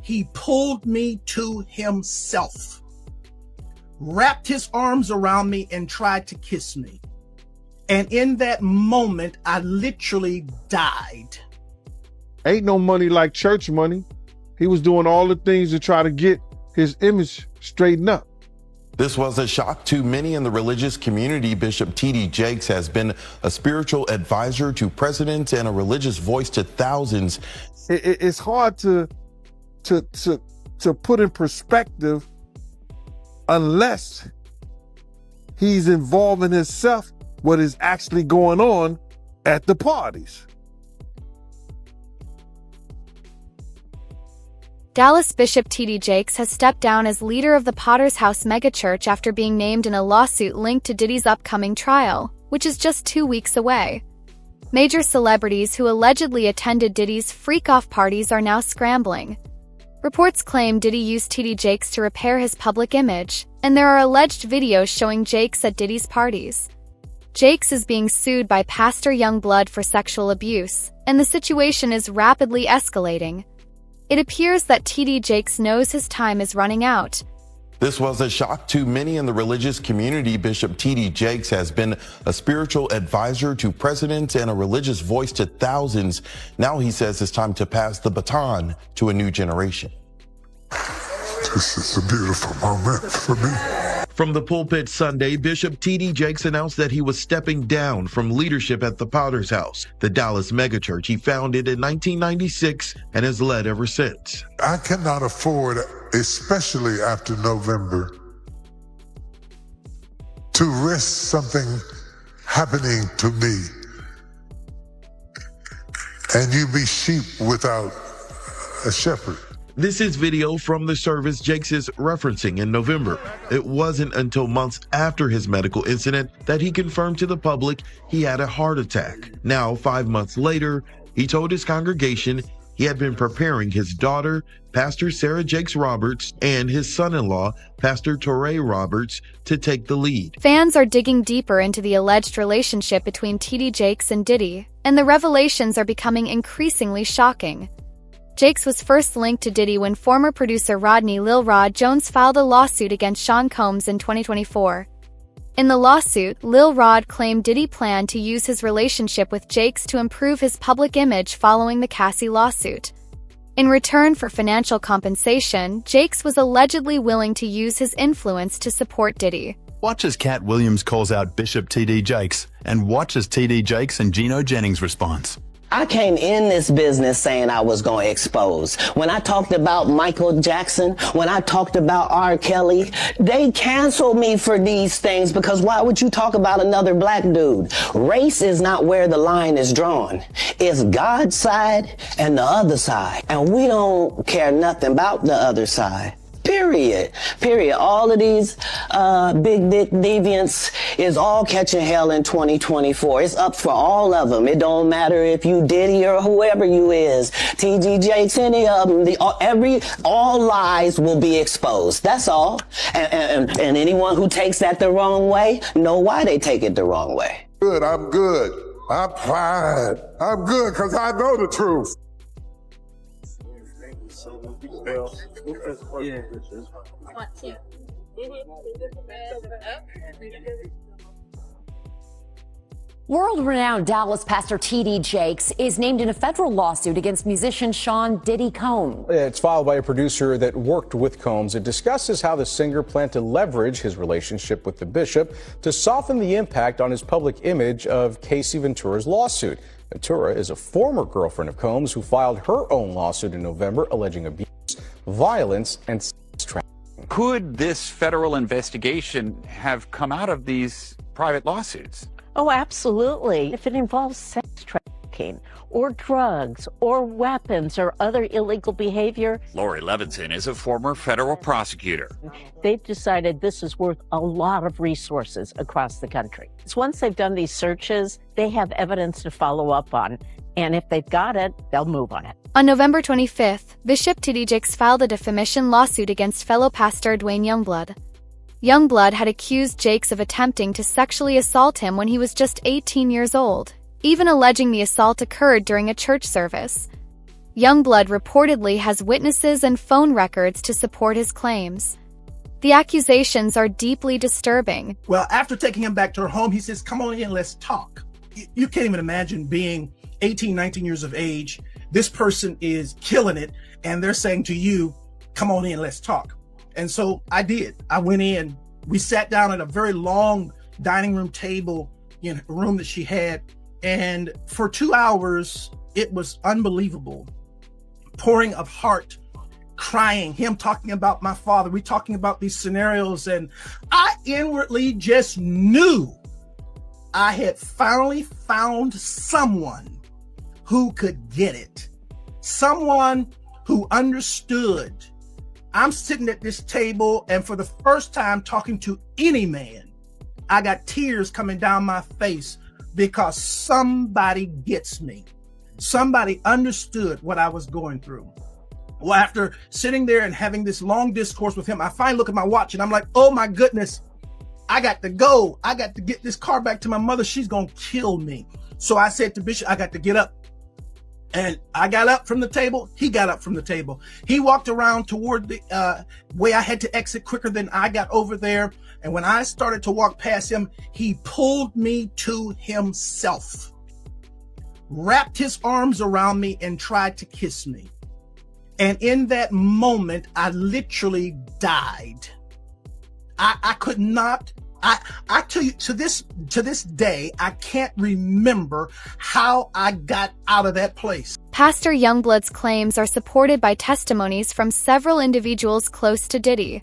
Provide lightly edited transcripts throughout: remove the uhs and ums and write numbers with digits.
he pulled me to himself, wrapped his arms around me, and tried to kiss me. And in that moment, I literally died. Ain't no money like church money. He was doing all the things to try to get his image straightened up. This was a shock to many in the religious community. Bishop T.D. Jakes has been a spiritual advisor to presidents and a religious voice to thousands. It's hard to put in perspective unless he's involving himself what is actually going on at the parties. Dallas Bishop T.D. Jakes has stepped down as leader of the Potter's House megachurch after being named in a lawsuit linked to Diddy's upcoming trial, which is just 2 weeks away. Major celebrities who allegedly attended Diddy's freak-off parties are now scrambling. Reports claim Diddy used T.D. Jakes to repair his public image, and there are alleged videos showing Jakes at Diddy's parties. Jakes is being sued by Pastor Youngblood for sexual abuse, and the situation is rapidly escalating. It appears that T.D. Jakes knows his time is running out. This was a shock to many in the religious community. Bishop T.D. Jakes has been a spiritual advisor to presidents and a religious voice to thousands. Now he says it's time to pass the baton to a new generation. This is a beautiful moment for me. From the pulpit Sunday, Bishop T.D. Jakes announced that he was stepping down from leadership at the Potter's House, the Dallas megachurch he founded in 1996 and has led ever since. I cannot afford, especially after November, to risk something happening to me and you be sheep without a shepherd. This is video from the service Jakes is referencing in November. It wasn't until months after his medical incident that he confirmed to the public he had a heart attack. Now, 5 months later, he told his congregation he had been preparing his daughter, Pastor Sarah Jakes Roberts, and his son-in-law, Pastor Torrey Roberts, to take the lead. Fans are digging deeper into the alleged relationship between T.D. Jakes and Diddy, and the revelations are becoming increasingly shocking. Jakes was first linked to Diddy when former producer Rodney Lil Rod Jones filed a lawsuit against Sean Combs in 2024. In the lawsuit, Lil Rod claimed Diddy planned to use his relationship with Jakes to improve his public image following the Cassie lawsuit. In return for financial compensation, Jakes was allegedly willing to use his influence to support Diddy. Watch as Cat Williams calls out Bishop T.D. Jakes, and watch as T.D. Jakes and Gino Jennings responds. I came in this business saying I was going to expose. When I talked about Michael Jackson, when I talked about R. Kelly, they canceled me for these things because why would you talk about another black dude? Race is not where the line is drawn. It's God's side and the other side. And we don't care nothing about the other side. Period. All of these big dick deviants is all catching hell in 2024. It's up for all of them. It don't matter if you Diddy or whoever you is, T.D. Jakes, any of them. All lies will be exposed. That's all. And anyone who takes that the wrong way, know why they take it the wrong way. Good, I'm good. I'm fine. I'm good because I know the truth. World-renowned Dallas pastor T.D. Jakes is named in a federal lawsuit against musician Sean Diddy Combs. It's filed by a producer that worked with Combs. It discusses how the singer planned to leverage his relationship with the bishop to soften the impact on his public image of Casey Ventura's lawsuit. Ventura is a former girlfriend of Combs who filed her own lawsuit in November alleging abuse, violence, and sex trafficking. Could this federal investigation have come out of these private lawsuits? Oh, absolutely. If it involves sex trafficking or drugs or weapons or other illegal behavior. Lori Levinson is a former federal prosecutor. They've decided this is worth a lot of resources across the country. So once they've done these searches, they have evidence to follow up on. And if they've got it, they'll move on it. On November 25th, Bishop T.D. Jakes filed a defamation lawsuit against fellow pastor Dwayne Youngblood. Youngblood had accused Jakes of attempting to sexually assault him when he was just 18 years old, even alleging the assault occurred during a church service. Youngblood reportedly has witnesses and phone records to support his claims. The accusations are deeply disturbing. Well, after taking him back to her home, he says, come on in, let's talk. You can't even imagine being 18, 19 years of age. This person is killing it, and they're saying to you, come on in, let's talk. And so I did. I went in. We sat down at a very long dining room table in a room that she had. And for 2 hours, it was unbelievable. Pouring of heart, crying, him talking about my father. We talking about these scenarios. And I inwardly just knew I had finally found someone who could get it. Someone who understood. I'm sitting at this table, and for the first time talking to any man, I got tears coming down my face because somebody gets me. Somebody understood what I was going through. Well, after sitting there and having this long discourse with him, I finally look at my watch and I'm like, oh my goodness, I got to go. I got to get this car back to my mother. She's going to kill me. So I said to Bishop, I got to get up. And I got up from the table. He got up from the table. He walked around toward the way I had to exit quicker than I got over there. And when I started to walk past him, he pulled me to himself, wrapped his arms around me and tried to kiss me. And in that moment, I literally died. I could not. I tell you, to this day, I can't remember how I got out of that place. Pastor Youngblood's claims are supported by testimonies from several individuals close to Diddy.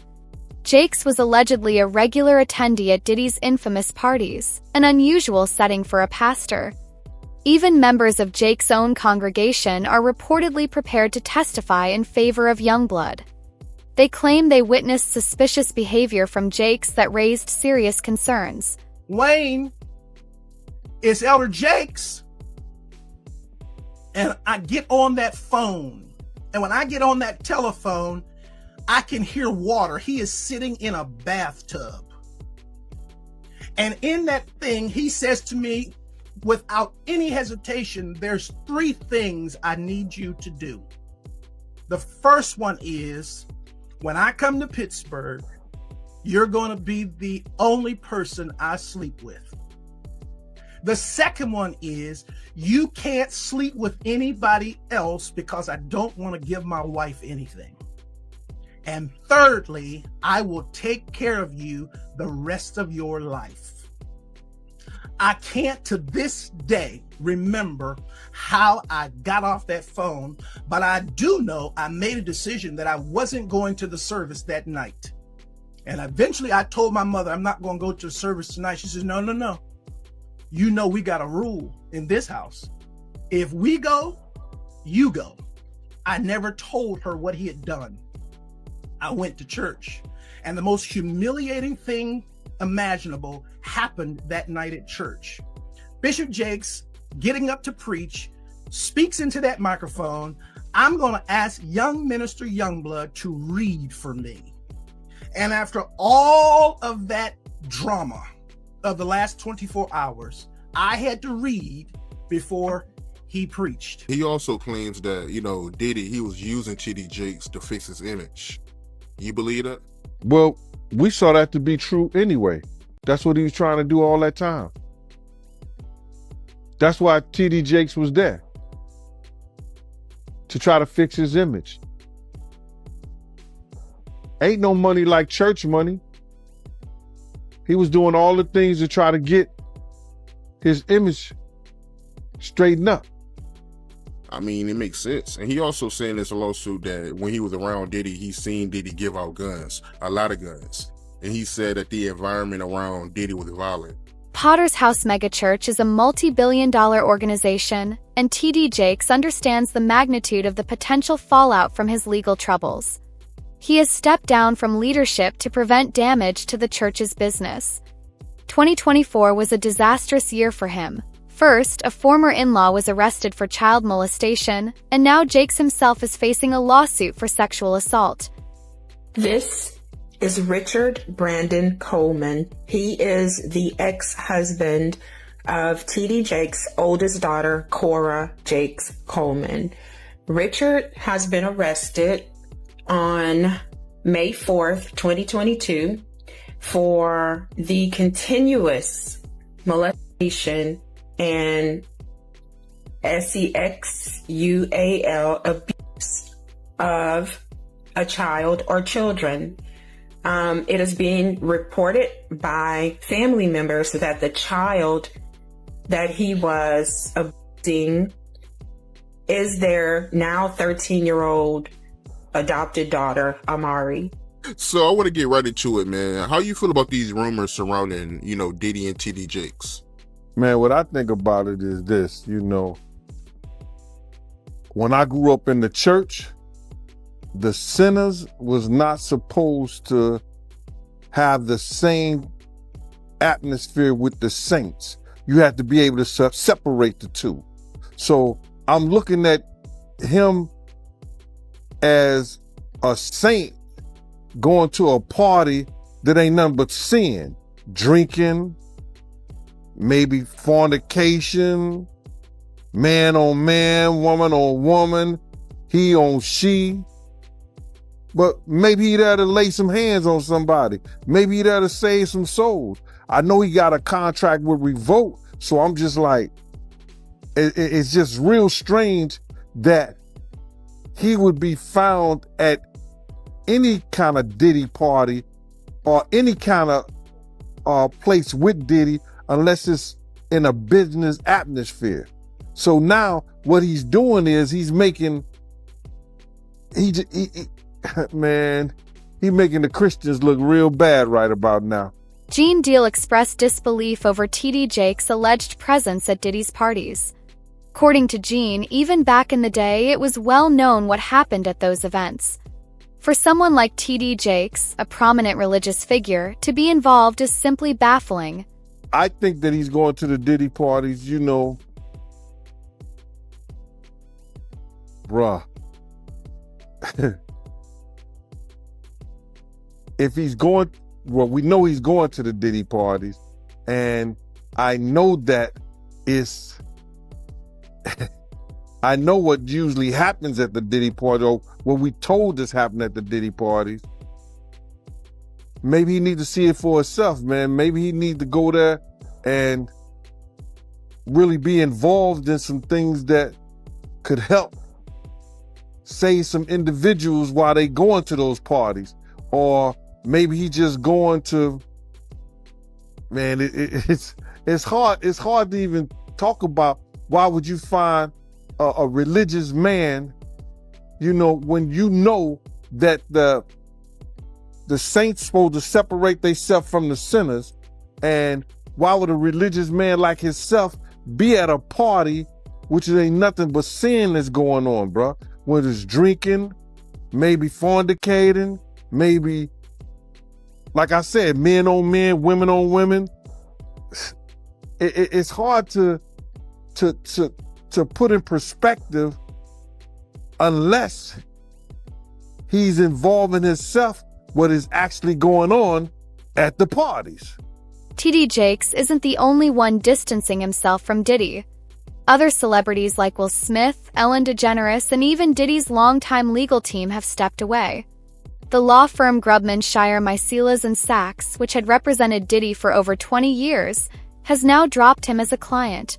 Jakes was allegedly a regular attendee at Diddy's infamous parties, an unusual setting for a pastor. Even members of Jakes' own congregation are reportedly prepared to testify in favor of Youngblood. They claim they witnessed suspicious behavior from Jakes that raised serious concerns. Wayne, it's Elder Jakes. And I get on that phone. And when I get on that telephone, I can hear water. He is sitting in a bathtub. And in that thing, he says to me, without any hesitation, there's 3 things I need you to do. The first one is, when I come to Pittsburgh, you're going to be the only person I sleep with. The second one is, you can't sleep with anybody else because I don't want to give my wife anything. And thirdly, I will take care of you the rest of your life. I can't to this day remember how I got off that phone, but I do know I made a decision that I wasn't going to the service that night. And eventually I told my mother, I'm not going to go to the service tonight. She says, no. You know, we got a rule in this house. If we go, you go. I never told her what he had done. I went to church, and the most humiliating thing imaginable happened that night at church. Bishop Jakes, getting up to preach, speaks into that microphone. I'm going to ask young minister Youngblood to read for me. And after all of that drama of the last 24 hours, I had to read before he preached. He also claims that, Diddy, he was using TD Jakes to fix his image. You believe that? Well, we saw that to be true anyway. That's what he was trying to do all that time. That's why TD Jakes was there, to try to fix his image. Ain't no money like church money. He was doing all the things to try to get his image straightened up. I mean, it makes sense. And he also said in this lawsuit that when he was around Diddy, he seen Diddy give out guns, a lot of guns. And he said that the environment around Diddy was violent. Potter's House Megachurch is a multi-billion-dollar organization, and TD Jakes understands the magnitude of the potential fallout from his legal troubles. He has stepped down from leadership to prevent damage to the church's business. 2024 was a disastrous year for him. First, a former in-law was arrested for child molestation, and now Jakes himself is facing a lawsuit for sexual assault. This is Richard Brandon Coleman. He is the ex-husband of TD Jakes' oldest daughter, Cora Jakes Coleman. Richard has been arrested on May 4th, 2022 for the continuous molestation and sexual abuse of a child or children. It is being reported by family members that the child that he was abusing is their now 13-year-old adopted daughter, Amari. So I want to get right into it, man. How you feel about these rumors surrounding, Diddy and TD Jakes? Man, what I think about it is this, when I grew up in the church, the sinners was not supposed to have the same atmosphere with the saints. You have to be able to separate the two. So I'm looking at him as a saint going to a party that ain't nothing but sin, drinking, maybe fornication, man on man, woman on woman, he on she. But maybe he there to lay some hands on somebody. Maybe he there to save some souls. I know he got a contract with Revolt, so I'm just like, it's just real strange that he would be found at any kind of Diddy party or any kind of place with Diddy unless it's in a business atmosphere. So now what he's doing is he's making, man, he making the Christians look real bad right about now. Gene Deal expressed disbelief over TD Jakes' alleged presence at Diddy's parties. According to Gene, even back in the day, it was well known what happened at those events. For someone like TD Jakes, a prominent religious figure, to be involved is simply baffling. I think that he's going to the Diddy parties, bruh. If he's going, well, we know he's going to the Diddy parties, and I know that it's, I know what usually happens at the Diddy party, or what we told us happened at the Diddy parties. Maybe he need to see it for himself, man. Maybe he need to go there and really be involved in some things that could help save some individuals while they going to those parties. Or maybe he just going to, man, it's hard to even talk about. Why would you find a religious man, when you know that the saints supposed to separate themselves from the sinners? And why would a religious man like himself be at a party which ain't nothing but sin that's going on, bro? Whether it's drinking, maybe fornicating, maybe, like I said, men on men, women on women. It's hard to put in perspective unless he's involving himself what is actually going on at the parties. TD Jakes isn't the only one distancing himself from Diddy. Other celebrities like Will Smith, Ellen DeGeneres, and even Diddy's longtime legal team have stepped away. The law firm Grubman, Shire, Mycelas & Sachs, which had represented Diddy for over 20 years, has now dropped him as a client.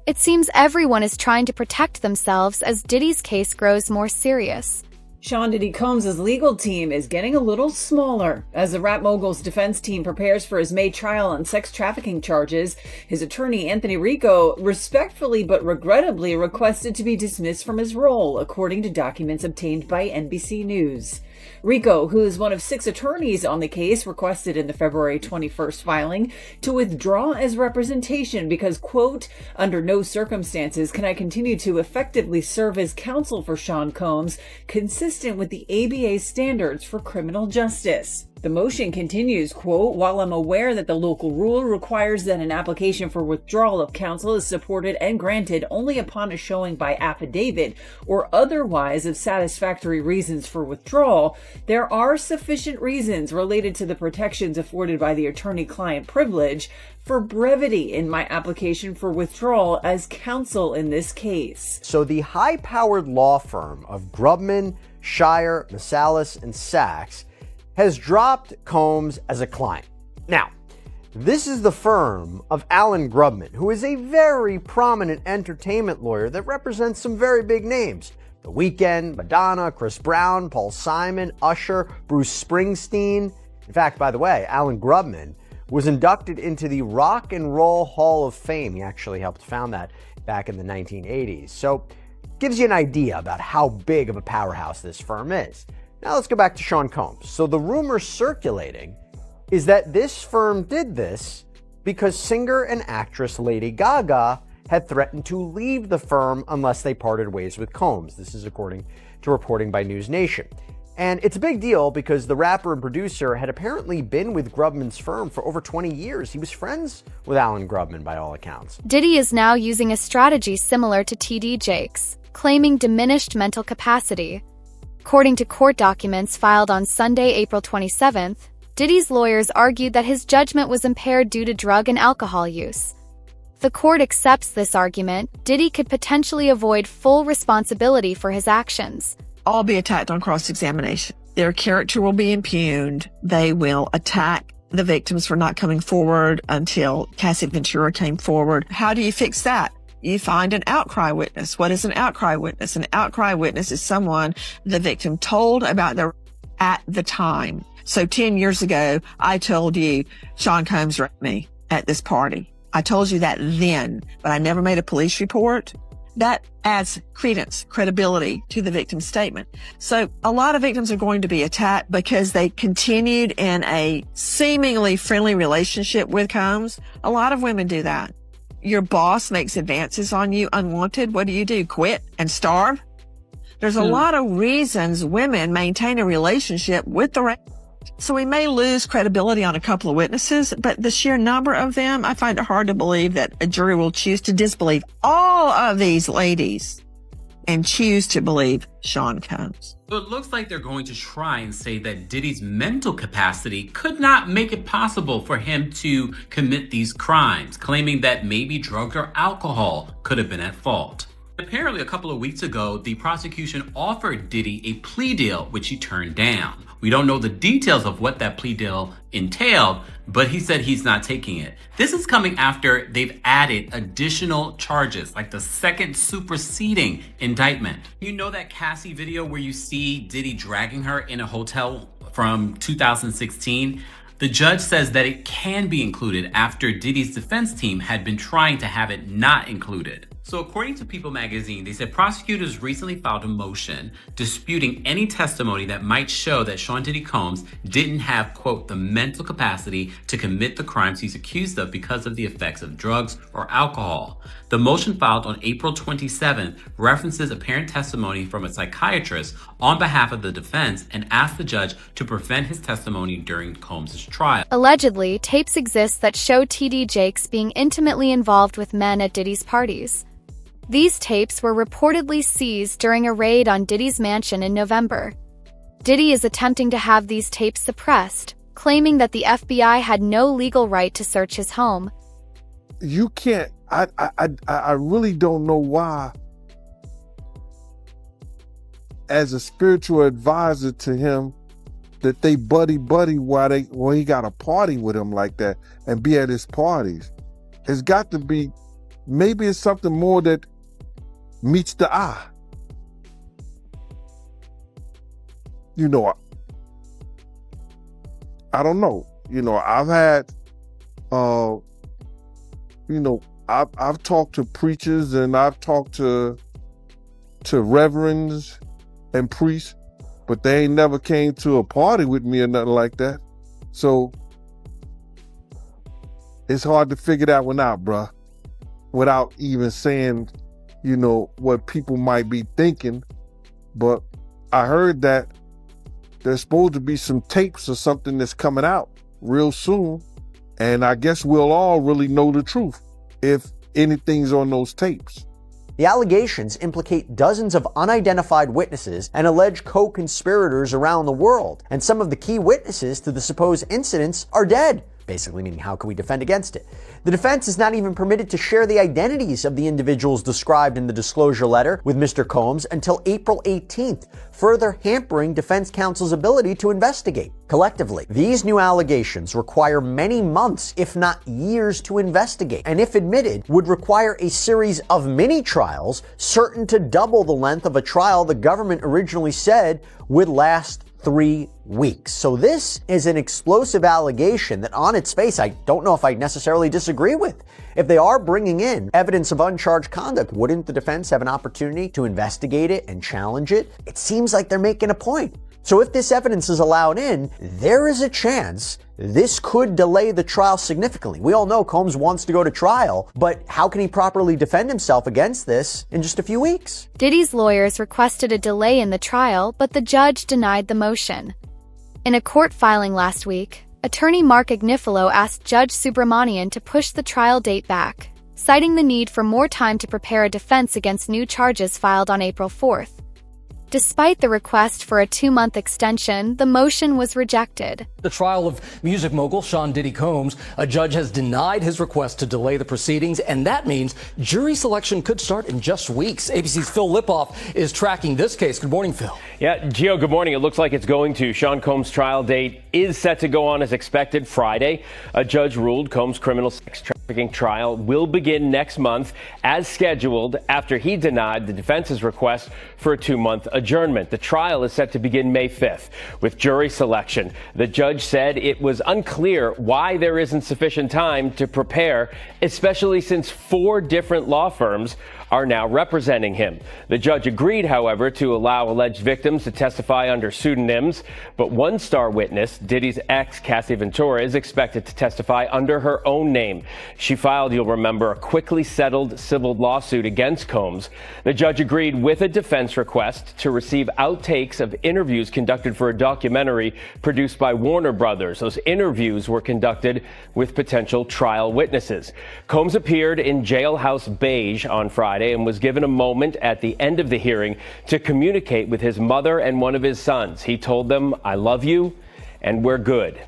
It seems everyone is trying to protect themselves as Diddy's case grows more serious. Sean Diddy Combs' legal team is getting a little smaller. As the rap mogul's defense team prepares for his May trial on sex trafficking charges, his attorney Anthony Rico respectfully but regrettably requested to be dismissed from his role, according to documents obtained by NBC News. Rico, who is one of 6 attorneys on the case, requested in the February 21st filing to withdraw as representation because, quote, under no circumstances can I continue to effectively serve as counsel for Sean Combs, consistent with the ABA standards for criminal justice. The motion continues, quote, while I'm aware that the local rule requires that an application for withdrawal of counsel is supported and granted only upon a showing by affidavit or otherwise of satisfactory reasons for withdrawal, there are sufficient reasons related to the protections afforded by the attorney-client privilege for brevity in my application for withdrawal as counsel in this case. So the high-powered law firm of Grubman, Shire, Masalis, and Sachs has dropped Combs as a client. Now, this is the firm of Alan Grubman, who is a very prominent entertainment lawyer that represents some very big names. The Weeknd, Madonna, Chris Brown, Paul Simon, Usher, Bruce Springsteen. In fact, by the way, Alan Grubman was inducted into the Rock and Roll Hall of Fame. He actually helped found that back in the 1980s. So, gives you an idea about how big of a powerhouse this firm is. Now let's go back to Sean Combs. So the rumor circulating is that this firm did this because singer and actress Lady Gaga had threatened to leave the firm unless they parted ways with Combs. This is according to reporting by News Nation. And it's a big deal because the rapper and producer had apparently been with Grubman's firm for over 20 years. He was friends with Alan Grubman by all accounts. Diddy is now using a strategy similar to TD Jakes, claiming diminished mental capacity. According to court documents filed on Sunday, April 27th, Diddy's lawyers argued that his judgment was impaired due to drug and alcohol use. If the court accepts this argument, Diddy could potentially avoid full responsibility for his actions. All be attacked on cross-examination. Their character will be impugned. They will attack the victims for not coming forward until Cassie Ventura came forward. How do you fix that? You find an outcry witness. What is an outcry witness? An outcry witness is someone the victim told about their at the time. So 10 years ago, I told you Sean Combs raped me at this party. I told you that then, but I never made a police report. That adds credence, credibility to the victim's statement. So a lot of victims are going to be attacked because they continued in a seemingly friendly relationship with Combs. A lot of women do that. Your boss makes advances on you unwanted. What do? Quit and starve? There's a lot of reasons women maintain a relationship with the rapist. So we may lose credibility on a couple of witnesses, but the sheer number of them, I find it hard to believe that a jury will choose to disbelieve all of these ladies and choose to believe Sean Combs. So it looks like they're going to try and say that Diddy's mental capacity could not make it possible for him to commit these crimes, claiming that maybe drugs or alcohol could have been at fault. Apparently, a couple of weeks ago, the prosecution offered Diddy a plea deal, which he turned down. We don't know the details of what that plea deal entailed, but he said he's not taking it. This is coming after they've added additional charges, like the second superseding indictment. You know that Cassie video where you see Diddy dragging her in a hotel from 2016? The judge says that it can be included after Diddy's defense team had been trying to have it not included. So according to People magazine, they said prosecutors recently filed a motion disputing any testimony that might show that Sean Diddy Combs didn't have, quote, the mental capacity to commit the crimes he's accused of because of the effects of drugs or alcohol. The motion filed on April 27th references apparent testimony from a psychiatrist on behalf of the defense and asked the judge to prevent his testimony during Combs' trial. Allegedly, tapes exist that show TD Jakes being intimately involved with men at Diddy's parties. These tapes were reportedly seized during a raid on Diddy's mansion in November. Diddy is attempting to have these tapes suppressed, claiming that the FBI had no legal right to search his home. You can't, I really don't know why, as a spiritual advisor to him, that they buddy while he got a party with him like that and be at his parties. It's got to be, maybe it's something more that meets the eye. You know, I don't know. You know, I've had, I've talked to preachers and I've talked to reverends and priests, but they ain't never came to a party with me or nothing like that. So it's hard to figure that one out, bruh, without even saying, you know, what people might be thinking. But I heard that there's supposed to be some tapes or something that's coming out real soon. And I guess we'll all really know the truth if anything's on those tapes. The allegations implicate dozens of unidentified witnesses and alleged co-conspirators around the world. And some of the key witnesses to the supposed incidents are dead. Basically meaning, how can we defend against it? The defense is not even permitted to share the identities of the individuals described in the disclosure letter with Mr. Combs until April 18th, further hampering defense counsel's ability to investigate. Collectively, these new allegations require many months, if not years, to investigate, and if admitted, would require a series of mini-trials certain to double the length of a trial the government originally said would last 3 weeks. So this is an explosive allegation that on its face, I don't know if I necessarily disagree with. If they are bringing in evidence of uncharged conduct, wouldn't the defense have an opportunity to investigate it and challenge it? It seems like they're making a point. So if this evidence is allowed in, there is a chance this could delay the trial significantly. We all know Combs wants to go to trial, but how can he properly defend himself against this in just a few weeks? Diddy's lawyers requested a delay in the trial, but the judge denied the motion. In a court filing last week, attorney Mark Agnifilo asked Judge Subramanian to push the trial date back, citing the need for more time to prepare a defense against new charges filed on April 4th. Despite the request for a 2-month extension, the motion was rejected. The trial of music mogul Sean Diddy Combs, a judge has denied his request to delay the proceedings, and that means jury selection could start in just weeks. ABC's Phil Lipoff is tracking this case. Good morning, Phil. Yeah, Gio, good morning. It looks like it's going to. Sean Combs' trial date is set to go on as expected Friday. A judge ruled Combs' criminal sex trafficking trial will begin next month as scheduled after he denied the defense's request for a 2-month adjournment. The trial is set to begin May 5th with jury selection. The judge said it was unclear why there isn't sufficient time to prepare, especially since 4 different law firms are now representing him. The judge agreed, however, to allow alleged victims to testify under pseudonyms, but one star witness, Diddy's ex, Cassie Ventura, is expected to testify under her own name. She filed, you'll remember, a quickly settled civil lawsuit against Combs. The judge agreed with a defense request to receive outtakes of interviews conducted for a documentary produced by Warner Brothers. Those interviews were conducted with potential trial witnesses. Combs appeared in Jailhouse Beige on Friday and was given a moment at the end of the hearing to communicate with his mother and one of his sons. He told them, "I love you and we're good."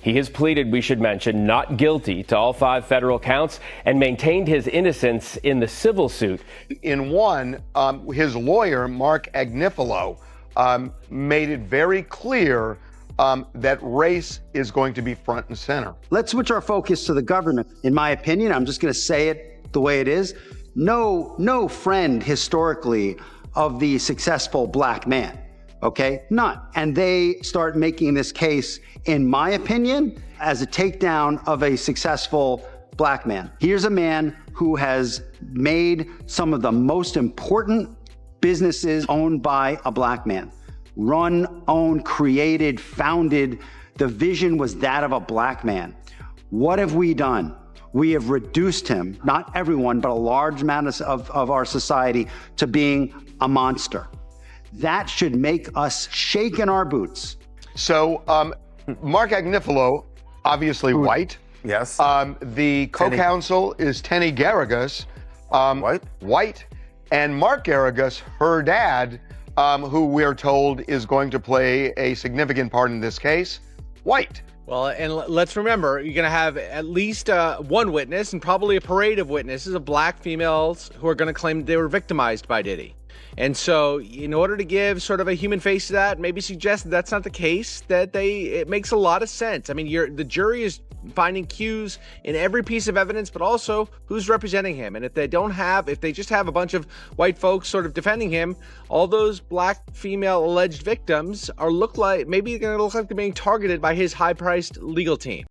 He has pleaded, we should mention, not guilty to all 5 federal counts and maintained his innocence in the civil suit. In one, his lawyer, Mark Agnifilo, made it very clear that race is going to be front and center. Let's switch our focus to the government. In my opinion, I'm just going to say it the way it is. No friend historically of the successful black man, okay? None. And they start making this case, in my opinion, as a takedown of a successful black man. Here's a man who has made some of the most important businesses owned by a black man. Run, owned, created, founded. The vision was that of a black man. What have we done? We have reduced him, not everyone, but a large amount of our society, to being a monster. That should make us shake in our boots. So, Mark Agnifilo, obviously white. Yes. The co-counsel is Tenny Garrigus, white. And Mark Garrigus, her dad, who we're told is going to play a significant part in this case, white. Well, and let's remember, you're going to have at least one witness and probably a parade of witnesses of black females who are going to claim they were victimized by Diddy. And so in order to give sort of a human face to that, maybe suggest that's not the case, it makes a lot of sense. I mean, the jury is finding cues in every piece of evidence, but also who's representing him. And if they just have a bunch of white folks sort of defending him, all those black female alleged victims maybe going to look like they're being targeted by his high-priced legal team.